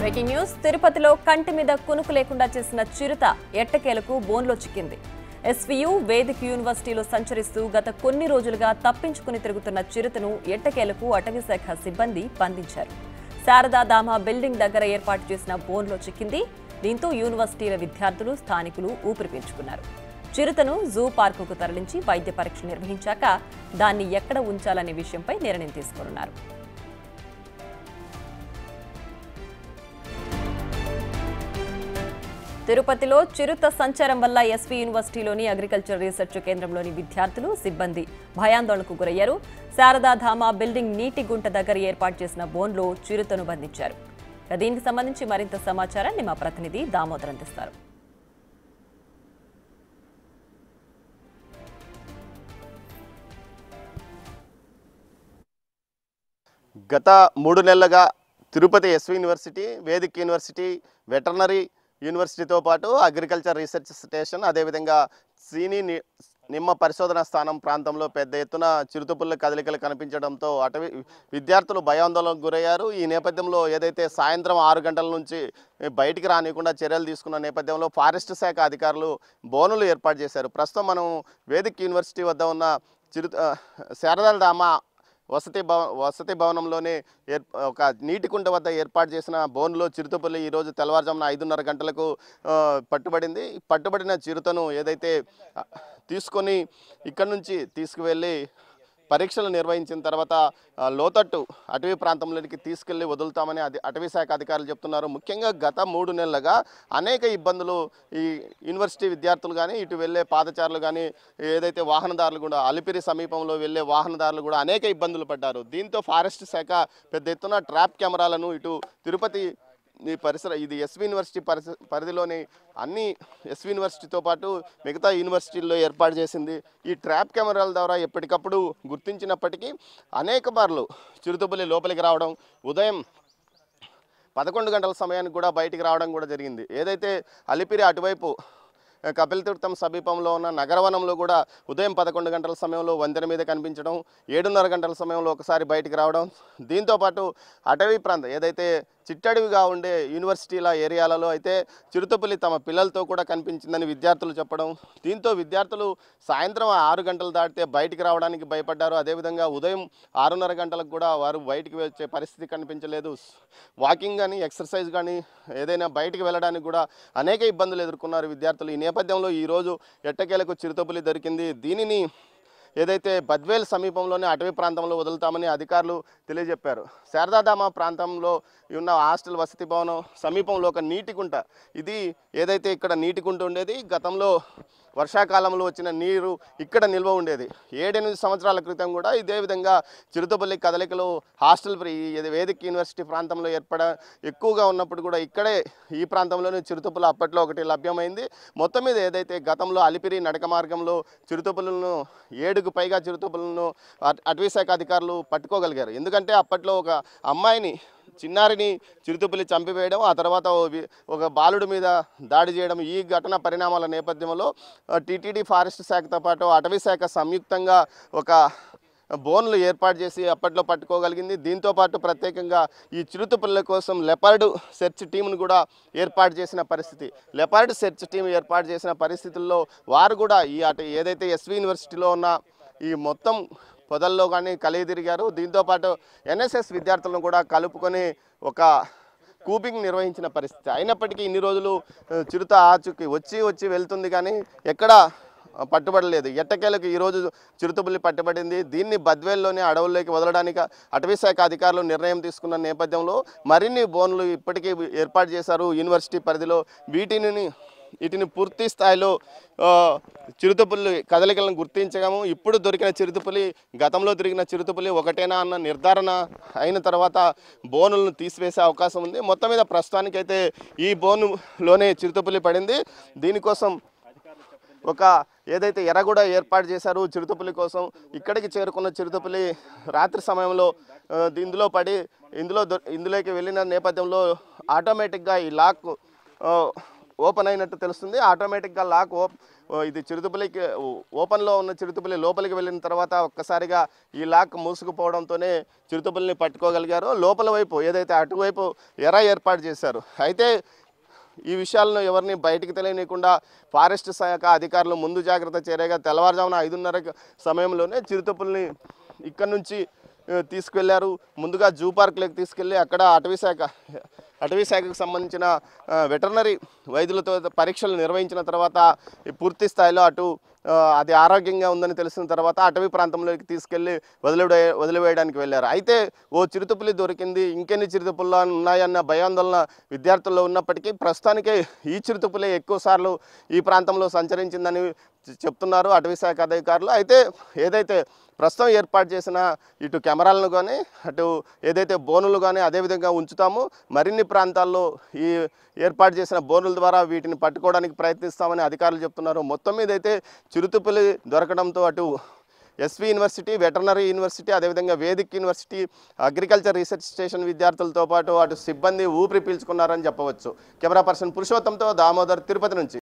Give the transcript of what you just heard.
Breaking news తిరుపతిలో కంటి మీద కునుకు లేకుండా చేసిన చిరుత ఎట్టకేలకు బోన్లో చిక్కింది. ఎస్వీయు వేదిక్ యూనివర్సిటీలో సంచరిస్తూ గత కొన్ని రోజులుగా తప్పించుకుని తిరుగుతున్న చిరుతను ఎట్టకేలకు అటవీశాఖ సిబ్బంది బంధించారు. శారదాధామ బిల్డింగ్ దగ్గర ఏర్పాటు చేసిన బోన్లో చిక్కింది. దీంతో యూనివర్సిటీల విద్యార్థులు స్థానికులు ఊపిరి పీల్చుకున్నారు. చిరుతను జూ పార్కుకు తరలించి వైద్య పరీక్షలు నిర్వహించాక దాన్ని ఎక్కడ ఉంచాలనే విషయంపై నిర్ణయం తీసుకోనున్నారు. తిరుపతిలో చిరుత సంచారం వల్ల ఎస్వీ యూనివర్సిటీలోని అగ్రికల్చర్ రీసెర్చ్ కేంద్రంలోని విద్యార్థులు సిబ్బంది భయాందోళనకు గురయ్యారు. శారదాధామ బిల్డింగ్ నీటి గుంట దగ్గర ఏర్పాటు చేసిన బోన్లో చిరుతను బంధించారు. దీనికి సంబంధించి మరింత సమాచారాన్ని మా ప్రతినిధి దామోదర్ అందిస్తారు. గత 3 నెలలుగా Tirupati SV university, Vedic university, veterinary యూనివర్సిటీతో పాటు అగ్రికల్చర్ రీసెర్చ్ స్టేషన్, అదేవిధంగా సీని నిమ్మ పరిశోధన స్థానం ప్రాంతంలో పెద్ద ఎత్తున చిరుతపుల్ల కదలికలు కనిపించడంతో అటవీ విద్యార్థులు భయాందోళనకు గురయ్యారు. ఈ నేపథ్యంలో ఏదైతే సాయంత్రం 6 గంటల నుంచి బయటికి రానికుండా చర్యలు తీసుకున్న నేపథ్యంలో ఫారెస్ట్ శాఖ అధికారులు బోనులు ఏర్పాటు చేశారు. ప్రస్తుతం మనం వేదిక్ యూనివర్సిటీ వద్ద ఉన్న శారదాధామ వసతి భవనంలోనే ఒక నీటి కుంట వద్ద ఏర్పాటు చేసిన బోన్లో చిరుతపుల్లి ఈరోజు తెల్లవారుజామున 5:30 గంటలకు పట్టుబడింది. పట్టుబడిన చిరుతను ఏదైతే తీసుకొని ఇక్కడి నుంచి తీసుకువెళ్ళి పరీక్షలు నిర్వహించిన తర్వాత లోతట్టు అటవీ ప్రాంతంలోనికి తీసుకెళ్లి వదులుతామని అటవీ శాఖ అధికారులు చెప్తున్నారు. ముఖ్యంగా గత 3 నెలలుగా అనేక ఇబ్బందులు ఈ యూనివర్సిటీ విద్యార్థులు కానీ, ఇటు వెళ్ళే పాదచారులు కానీ, ఏదైతే వాహనదారులు కూడా అలిపిరి సమీపంలో వెళ్ళే వాహనదారులు కూడా అనేక ఇబ్బందులు పడ్డారు. దీంతో ఫారెస్ట్ శాఖ పెద్ద ఎత్తున ట్రాప్ కెమెరాలను ఇటు తిరుపతి ఇది ఎస్వీ యూనివర్సిటీ పరిధిలోని అన్ని ఎస్వీ యూనివర్సిటీతో పాటు మిగతా యూనివర్సిటీల్లో ఏర్పాటు చేసింది. ఈ ట్రాప్ కెమెరాల ద్వారా ఎప్పటికప్పుడు గుర్తించినప్పటికీ అనేక మార్లు చిరుతపుల్లి లోపలికి రావడం, ఉదయం 11 గంటల సమయానికి కూడా బయటికి రావడం కూడా జరిగింది. ఏదైతే అలిపిరి అటువైపు కపిలతీర్థం సమీపంలో ఉన్న నగరవనంలో కూడా ఉదయం 11 గంటల సమయంలో వంతెన మీద కనిపించడం, 7:30 గంటల సమయంలో ఒకసారి బయటికి రావడం, దీంతోపాటు అటవీ ప్రాంతం ఏదైతే చిట్టడివిగా ఉండే యూనివర్సిటీల ఏరియాలలో అయితే చిరుతపుల్లి తమ పిల్లలతో కూడా కనిపించిందని విద్యార్థులు చెప్పడం, దీంతో విద్యార్థులు సాయంత్రం 6 గంటలు దాటితే బయటికి రావడానికి భయపడ్డారు. అదేవిధంగా ఉదయం 6:30 గంటలకు కూడా వారు బయటికి వచ్చే పరిస్థితి కనిపించలేదు. వాకింగ్ కానీ, ఎక్సర్సైజ్ కానీ, ఏదైనా బయటికి వెళ్ళడానికి కూడా అనేక ఇబ్బందులు ఎదుర్కొన్నారు విద్యార్థులు. ఈ నేపథ్యంలో ఈరోజు ఎట్టకేలకు చిరుతపుల్లి దొరికింది. దీనిని ఏదైతే బద్వేల్ సమీపంలోనే అటవీ ప్రాంతంలో వదులుతామని అధికారులు తెలియజెప్పారు. శారదాధామ ప్రాంతంలో ఉన్న హాస్టల్ వసతి భవనం సమీపంలో ఒక నీటి కుంట, ఇది ఏదైతే ఇక్కడ నీటి కుంట ఉండేది, గతంలో వర్షాకాలంలో వచ్చిన నీరు ఇక్కడ నిల్వ ఉండేది. 7-8 సంవత్సరాల క్రితం కూడా ఇదే విధంగా చిరుతపుల్లి కదలికలు హాస్టల్ వేదిక్ యూనివర్సిటీ ప్రాంతంలో ఎక్కువగా ఉన్నప్పుడు కూడా ఇక్కడే ఈ ప్రాంతంలోనే చిరుతపుల్లి అప్పట్లో ఒకటి లభ్యమైంది. మొత్తం మీద ఏదైతే గతంలో అలిపిరి నడక మార్గంలో చిరుతపుల్లను 7కు పైగా చిరుతపుల్లను అటవీశాఖ అధికారులు పట్టుకోగలిగారు. ఎందుకంటే అప్పట్లో ఒక అమ్మాయిని, చిన్నారిని చిరుతపుల్లి చంపివేయడం, ఆ తర్వాత ఒక బాలుడి మీద దాడి చేయడం, ఈ ఘటన పరిణామాల నేపథ్యంలో టీటీడీ ఫారెస్ట్ శాఖతో పాటు అటవీ శాఖ సంయుక్తంగా ఒక బోన్లు ఏర్పాటు చేసి అప్పట్లో పట్టుకోగలిగింది. దీంతోపాటు ప్రత్యేకంగా ఈ చిరుతపుల్ల కోసం లెపర్డ్ సెర్చ్ టీంను కూడా ఏర్పాటు చేసిన పరిస్థితి. లెపర్డ్ సెర్చ్ టీం ఏర్పాటు చేసిన పరిస్థితుల్లో వారు కూడా ఏదైతే ఎస్వీ యూనివర్సిటీలో ఉన్న ఈ మొత్తం పొదల్లో కానీ కలిగి తిరిగారు. దీంతోపాటు ఎన్ఎస్ఎస్ విద్యార్థులను కూడా కలుపుకొని ఒక కూపింగ్ నిర్వహించిన పరిస్థితి. అయినప్పటికీ ఇన్ని రోజులు చిరుత ఆచూకీ వచ్చి వెళ్తుంది కానీ ఎక్కడ పట్టుబడలేదు. ఎట్టకేలకు ఈరోజు చిరుతపుల్లి పట్టుబడింది. దీన్ని బద్వేల్లోనే అడవుల్లోకి వదలడానికి అటవీ శాఖ అధికారులు నిర్ణయం తీసుకున్న నేపథ్యంలో మరిన్ని బోన్లు ఇప్పటికీ ఏర్పాటు చేశారు యూనివర్సిటీ పరిధిలో. వీటిని పూర్తి స్థాయిలో చిరుతపుల్లి కదలికలను గుర్తించగము. ఇప్పుడు దొరికిన చిరుతపుల్లి గతంలో దొరికిన చిరుతపుల్లి ఒకటేనా అన్న నిర్ధారణ అయిన తర్వాత బోనులను తీసివేసే అవకాశం ఉంది. మొత్తం మీద ప్రస్తుతానికైతే ఈ బోనులోనే చిరుతపుల్లి పడింది. దీనికోసం ఒక ఏదైతే ఎరగూడ ఏర్పాటు చేశారు చిరుతపుల్లి కోసం, ఇక్కడికి చేరుకున్న చిరుతపుల్లి రాత్రి సమయంలో ఇందులో పడి ఇందులోకి వెళ్ళిన నేపథ్యంలో ఆటోమేటిక్గా ఈ లాక్ ఓపెన్ అయినట్టు తెలుస్తుంది. ఆటోమేటిక్గా లాక్ ఇది చిరుతపులికి ఓపెన్లో ఉన్న చిరుతపులి లోపలికి వెళ్ళిన తర్వాత ఒక్కసారిగా ఈ లాక్ మూసుకుపోవడంతోనే చిరుతపులిని పట్టుకోగలిగారు. లోపల వైపు ఏదైతే అటువైపు ఎర ఏర్పాటు చేశారు. అయితే ఈ విషయాలను ఎవరిని బయటికి తెలియనీయకుండా ఫారెస్ట్ శాఖ అధికారులు ముందు జాగ్రత్త చర్యగా తెల్లవారుజామున 5:30 సమయంలోనే చిరుతపులిని ఇక్కడ నుంచి తీసుకెళ్లారు. ముందుగా జూ పార్క్లోకి తీసుకెళ్ళి అక్కడ అటవీ శాఖకు సంబంధించిన వెటర్నరీ వైద్యులతో పరీక్షలు నిర్వహించిన తర్వాత పూర్తి స్థాయిలో అది ఆరోగ్యంగా ఉందని తెలిసిన తర్వాత అటవీ ప్రాంతంలోకి తీసుకెళ్లి వదిలివేయడానికి వెళ్ళారు. అయితే ఓ చిరుతపులి దొరికింది, ఇంకెన్ని చిరుతపుళ్ళు ఉన్నాయన్న భయాందోళన విద్యార్థుల్లో ఉన్నప్పటికీ ప్రస్తుతానికే ఈ చిరుతపులే ఎక్కువ సార్లు ఈ ప్రాంతంలో సంచరించిందని చెప్తున్నారు అటవీ శాఖ అధికారులు. అయితే ఏదైతే ప్రస్తుతం ఏర్పాటు చేసిన ఇటు కెమెరాలను కానీ అటు ఏదైతే బోనులు కానీ అదేవిధంగా ఉంచుతాము, మరిన్ని ప్రాంతాల్లో ఈ ఏర్పాటు చేసిన బోనుల ద్వారా వీటిని పట్టుకోవడానికి ప్రయత్నిస్తామని అధికారులు చెప్తున్నారు. మొత్తం మీద అయితే చిరుతపులి దొరకడంతో అటు ఎస్వి యూనివర్సిటీ, వెటర్నరీ యూనివర్సిటీ, అదేవిధంగా Vedic university agriculture research station విద్యార్థులతో పాటు అటు సిబ్బంది ఊపిరి పీల్చుకున్నారని చెప్పవచ్చు. కెమెరా పర్సన్ పురుషోత్తంతో దామోదర్, తిరుపతి నుంచి.